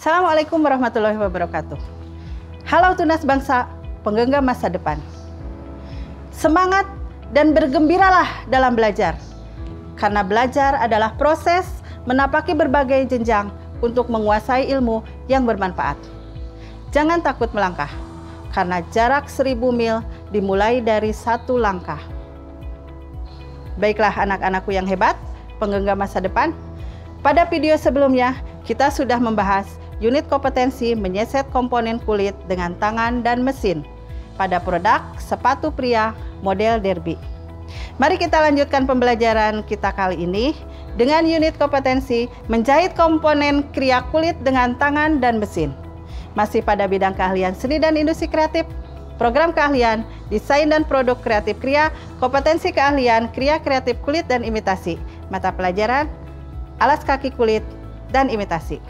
Assalamualaikum warahmatullahi wabarakatuh. Halo tunas bangsa, penggenggam masa depan. Semangat dan bergembiralah dalam belajar. Karena belajar adalah proses menapaki berbagai jenjang untuk menguasai ilmu yang bermanfaat. Jangan takut melangkah, karena jarak 1000 mil dimulai dari 1 langkah. Baiklah anak-anakku yang hebat, penggenggam masa depan. Pada video sebelumnya, kita sudah membahas unit kompetensi menyeset komponen kulit dengan tangan dan mesin pada produk sepatu pria model Derby. Mari kita lanjutkan pembelajaran kita kali ini dengan unit kompetensi menjahit komponen kria kulit dengan tangan dan mesin. Masih pada bidang keahlian seni dan industri kreatif, program keahlian desain dan produk kreatif kria, kompetensi keahlian kria kreatif kulit dan imitasi, mata pelajaran alas kaki kulit dan imitasi.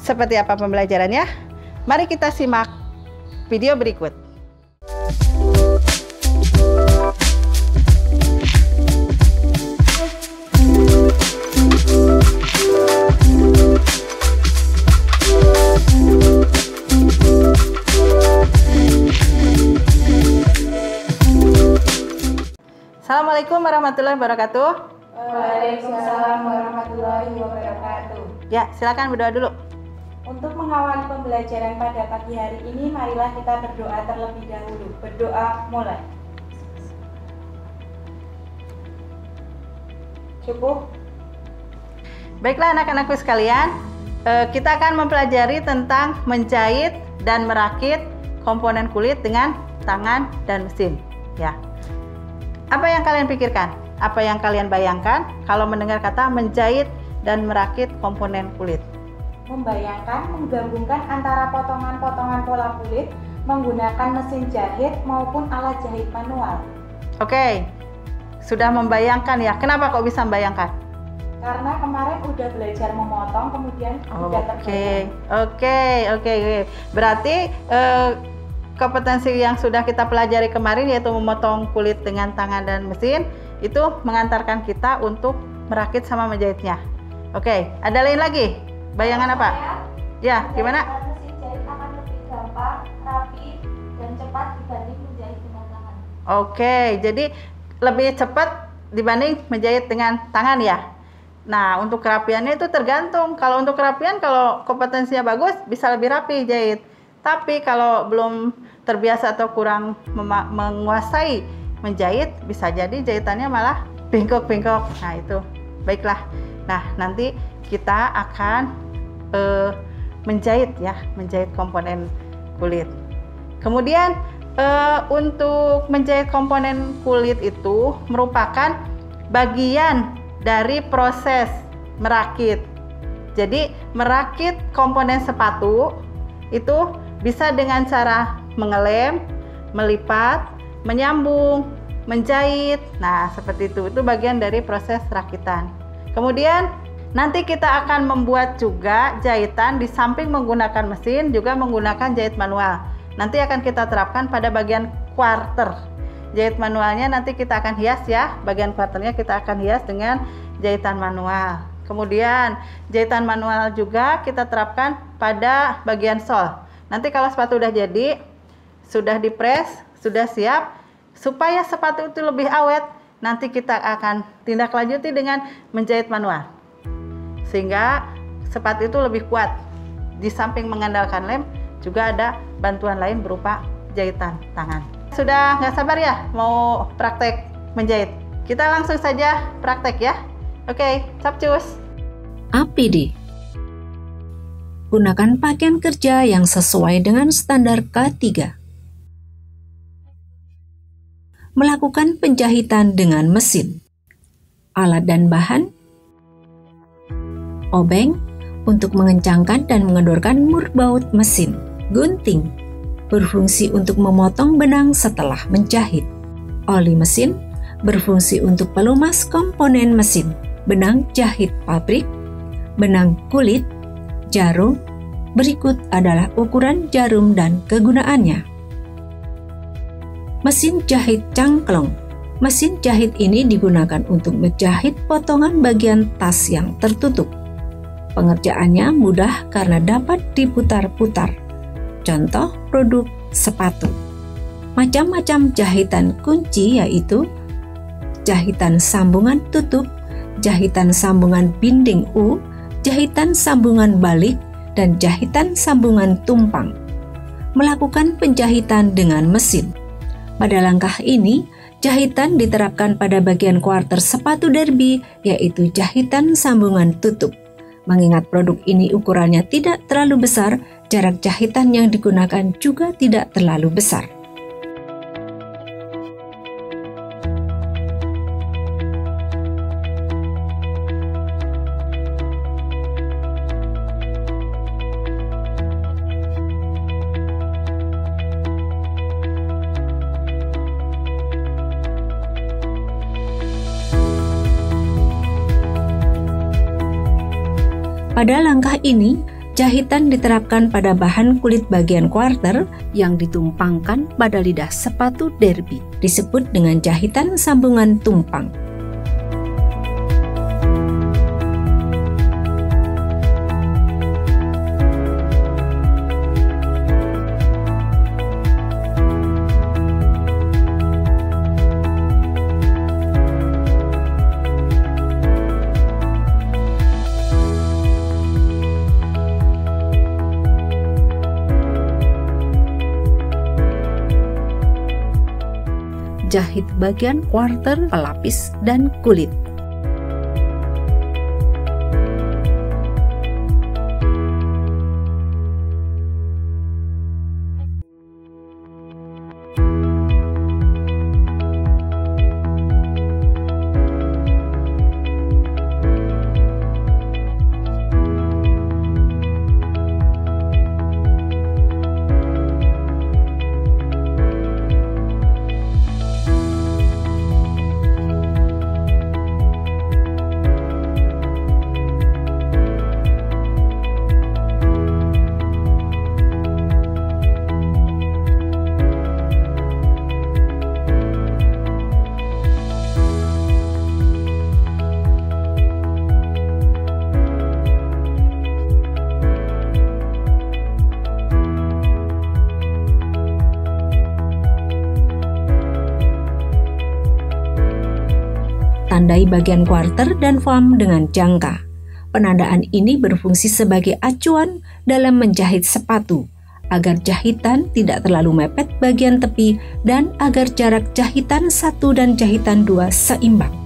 Seperti apa pembelajarannya? Mari kita simak video berikut. Assalamualaikum warahmatullahi wabarakatuh. Waalaikumsalam warahmatullahi wabarakatuh. Ya, silakan berdoa dulu. Untuk mengawali pembelajaran pada pagi hari ini, marilah kita berdoa terlebih dahulu. Berdoa mulai. Cukup? Baiklah anak-anakku sekalian, kita akan mempelajari tentang menjahit dan merakit komponen kulit dengan tangan dan mesin. Ya. Apa yang kalian pikirkan? Apa yang kalian bayangkan kalau mendengar kata menjahit dan merakit komponen kulit? Membayangkan menggabungkan antara potongan-potongan pola kulit menggunakan mesin jahit maupun alat jahit manual. Oke, sudah membayangkan ya. Kenapa kok bisa membayangkan? Karena kemarin udah belajar memotong, kemudian udah terbayang. Oke. Berarti kompetensi yang sudah kita pelajari kemarin yaitu memotong kulit dengan tangan dan mesin itu mengantarkan kita untuk merakit sama menjahitnya. Oke, ada lain lagi? Bayangan apa? Ya, gimana? Mesin jahit akan lebih gampang, rapi, dan cepat dibanding menjahit dengan tangan. Oke, jadi lebih cepat dibanding menjahit dengan tangan ya. Nah, untuk kerapiannya itu tergantung. Kalau untuk kerapian, kalau kompetensinya bagus, bisa lebih rapi jahit. Tapi kalau belum terbiasa atau kurang menguasai menjahit, bisa jadi jahitannya malah bengkok-bengkok. Nah, itu. Baiklah. Nah, nanti kita akan menjahit ya, menjahit komponen kulit. Kemudian untuk menjahit komponen kulit itu merupakan bagian dari proses merakit. Jadi merakit komponen sepatu itu bisa dengan cara mengelem, melipat, menyambung, menjahit. Nah, seperti itu. Itu bagian dari proses rakitan. Kemudian nanti kita akan membuat juga jahitan di samping menggunakan mesin, juga menggunakan jahit manual. Nanti akan kita terapkan pada bagian quarter. Jahit manualnya nanti kita akan hias ya, bagian quarternya kita akan hias dengan jahitan manual. Kemudian jahitan manual juga kita terapkan pada bagian sol. Nanti kalau sepatu udah jadi, sudah dipres, sudah siap, supaya sepatu itu lebih awet, nanti kita akan tindak lanjuti dengan menjahit manual. Sehingga sepatu itu lebih kuat. Di samping mengandalkan lem, juga ada bantuan lain berupa jahitan tangan. Sudah nggak sabar ya mau praktek menjahit? Kita langsung saja praktek ya. Oke, capcus. APD. Gunakan pakaian kerja yang sesuai dengan standar K3. Melakukan penjahitan dengan mesin. Alat dan bahan: obeng untuk mengencangkan dan mengendorkan murbaut mesin. Gunting berfungsi untuk memotong benang setelah menjahit. Oli mesin berfungsi untuk pelumas komponen mesin. Benang jahit pabrik, benang kulit, jarum. Berikut adalah ukuran jarum dan kegunaannya. Mesin jahit cangklong. Mesin jahit ini digunakan untuk menjahit potongan bagian tas yang tertutup. Pengerjaannya mudah karena dapat diputar-putar. Contoh produk sepatu. Macam-macam jahitan kunci yaitu jahitan sambungan tutup, jahitan sambungan binding U, jahitan sambungan balik, dan jahitan sambungan tumpang. Melakukan penjahitan dengan mesin. Pada langkah ini, jahitan diterapkan pada bagian kuarter sepatu derby yaitu jahitan sambungan tutup. Mengingat produk ini ukurannya tidak terlalu besar, jarak jahitan yang digunakan juga tidak terlalu besar. Pada langkah ini, jahitan diterapkan pada bahan kulit bagian kuarter yang ditumpangkan pada lidah sepatu derby, disebut dengan jahitan sambungan tumpang. Jahit bagian kuarter, pelapis, dan kulit. Tandai bagian kuarter dan foam dengan jangka. Penandaan ini berfungsi sebagai acuan dalam menjahit sepatu, agar jahitan tidak terlalu mepet bagian tepi dan agar jarak jahitan 1 dan jahitan 2 seimbang.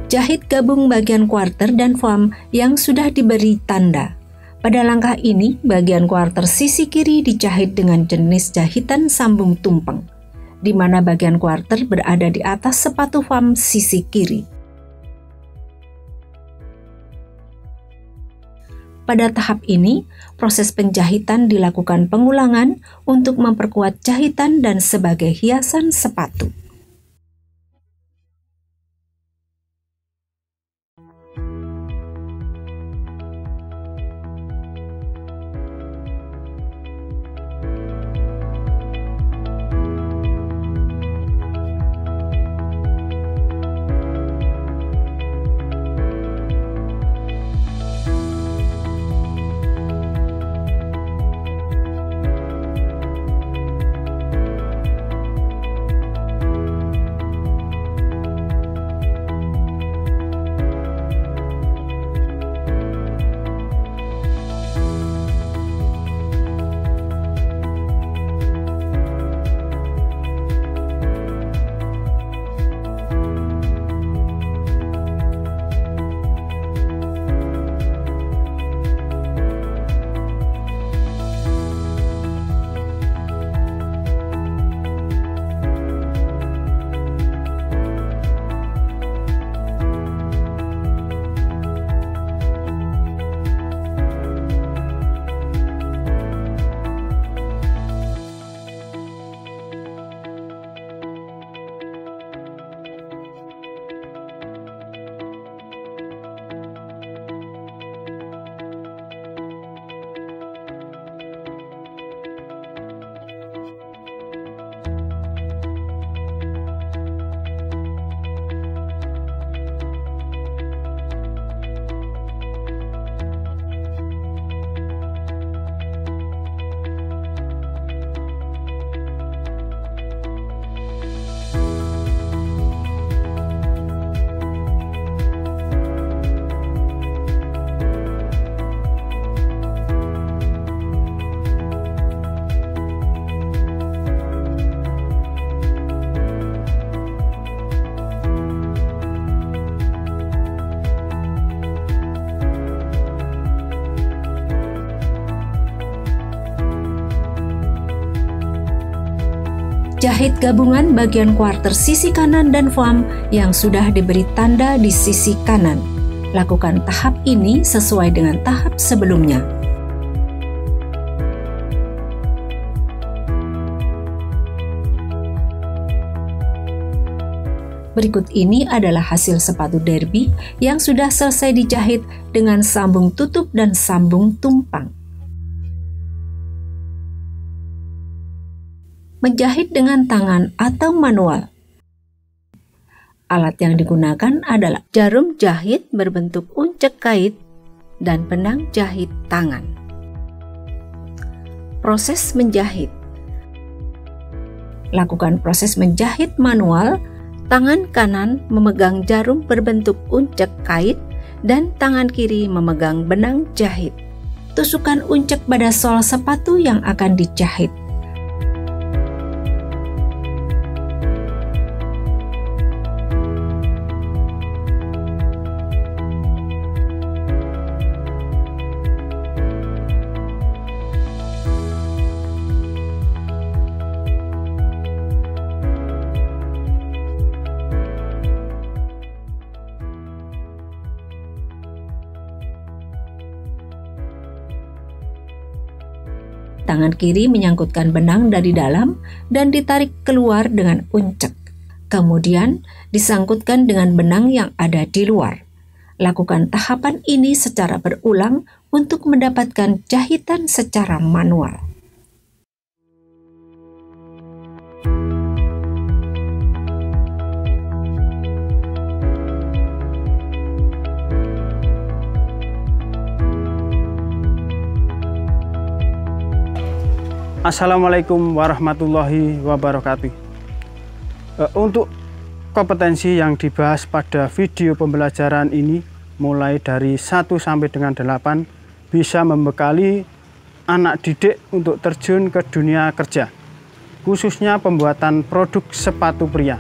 Jahit gabung bagian kuarter dan foam yang sudah diberi tanda. Pada langkah ini, bagian kuarter sisi kiri dijahit dengan jenis jahitan sambung tumpeng, di mana bagian kuarter berada di atas sepatu foam sisi kiri. Pada tahap ini, proses penjahitan dilakukan pengulangan untuk memperkuat jahitan dan sebagai hiasan sepatu. Jahit gabungan bagian quarter sisi kanan dan foam yang sudah diberi tanda di sisi kanan. Lakukan tahap ini sesuai dengan tahap sebelumnya. Berikut ini adalah hasil sepatu derby yang sudah selesai dijahit dengan sambung tutup dan sambung tumpang. Menjahit dengan tangan atau manual. Alat yang digunakan adalah jarum jahit berbentuk uncek kait dan benang jahit tangan. Proses menjahit. Lakukan proses menjahit manual. Tangan kanan memegang jarum berbentuk uncek kait dan tangan kiri memegang benang jahit. Tusukkan uncek pada sol sepatu yang akan dijahit. Tangan kiri menyangkutkan benang dari dalam dan ditarik keluar dengan uncek. Kemudian disangkutkan dengan benang yang ada di luar. Lakukan tahapan ini secara berulang untuk mendapatkan jahitan secara manual. Assalamualaikum warahmatullahi wabarakatuh. Untuk kompetensi yang dibahas pada video pembelajaran ini mulai dari 1 sampai dengan 8 bisa membekali anak didik untuk terjun ke dunia kerja, khususnya pembuatan produk sepatu pria,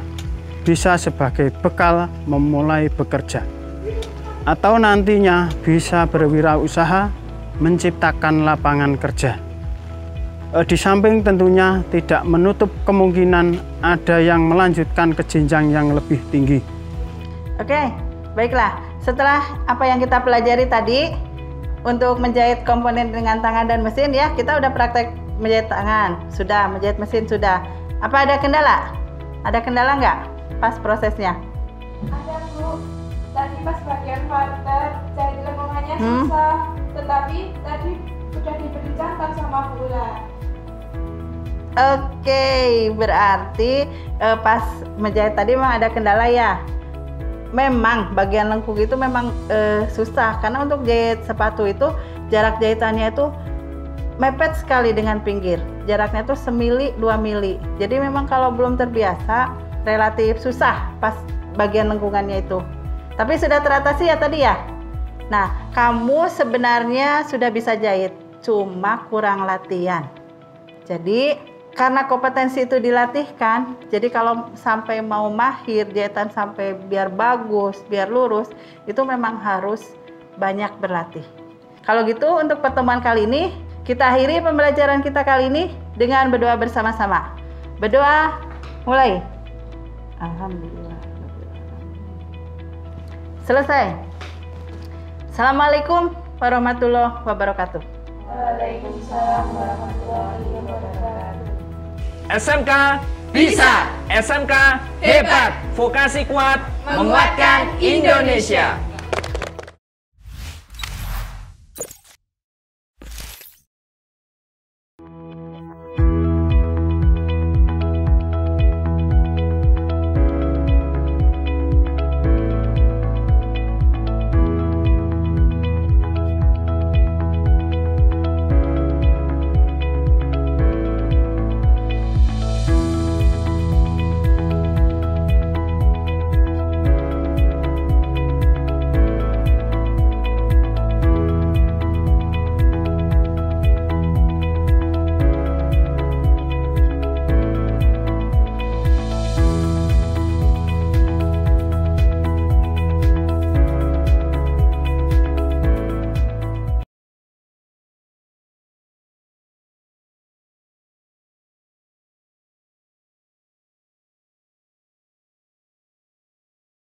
bisa sebagai bekal memulai bekerja atau nantinya bisa berwirausaha menciptakan lapangan kerja. Di samping tentunya tidak menutup kemungkinan ada yang melanjutkan ke jenjang yang lebih tinggi. Oke, baiklah. Setelah apa yang kita pelajari tadi untuk menjahit komponen dengan tangan dan mesin ya, kita udah praktek menjahit tangan, sudah, menjahit mesin sudah. Apa ada kendala? Ada kendala nggak pas prosesnya? Ada Bu, tadi pas bagian quarter jahit lengkungannya susah, tetapi tadi sudah diberi contoh sama Bu Ula. Oke, berarti pas menjahit tadi memang ada kendala ya. Memang bagian lengkung itu memang susah karena untuk jahit sepatu itu jarak jahitannya itu mepet sekali dengan pinggir. Jaraknya itu 1 mili 2 mili. Jadi memang kalau belum terbiasa relatif susah pas bagian lengkungannya itu. Tapi sudah teratasi ya tadi ya. Nah, kamu sebenarnya sudah bisa jahit, cuma kurang latihan. Jadi karena kompetensi itu dilatihkan, jadi kalau sampai mau mahir jahitan sampai biar bagus, biar lurus, itu memang harus banyak berlatih. Kalau gitu untuk pertemuan kali ini, kita akhiri pembelajaran kita kali ini dengan berdoa bersama-sama. Berdoa, mulai. Alhamdulillah. Selesai. Assalamualaikum warahmatullahi wabarakatuh. Waalaikumsalam warahmatullahi wabarakatuh. SMK bisa, SMK hebat, vokasi kuat, menguatkan Indonesia.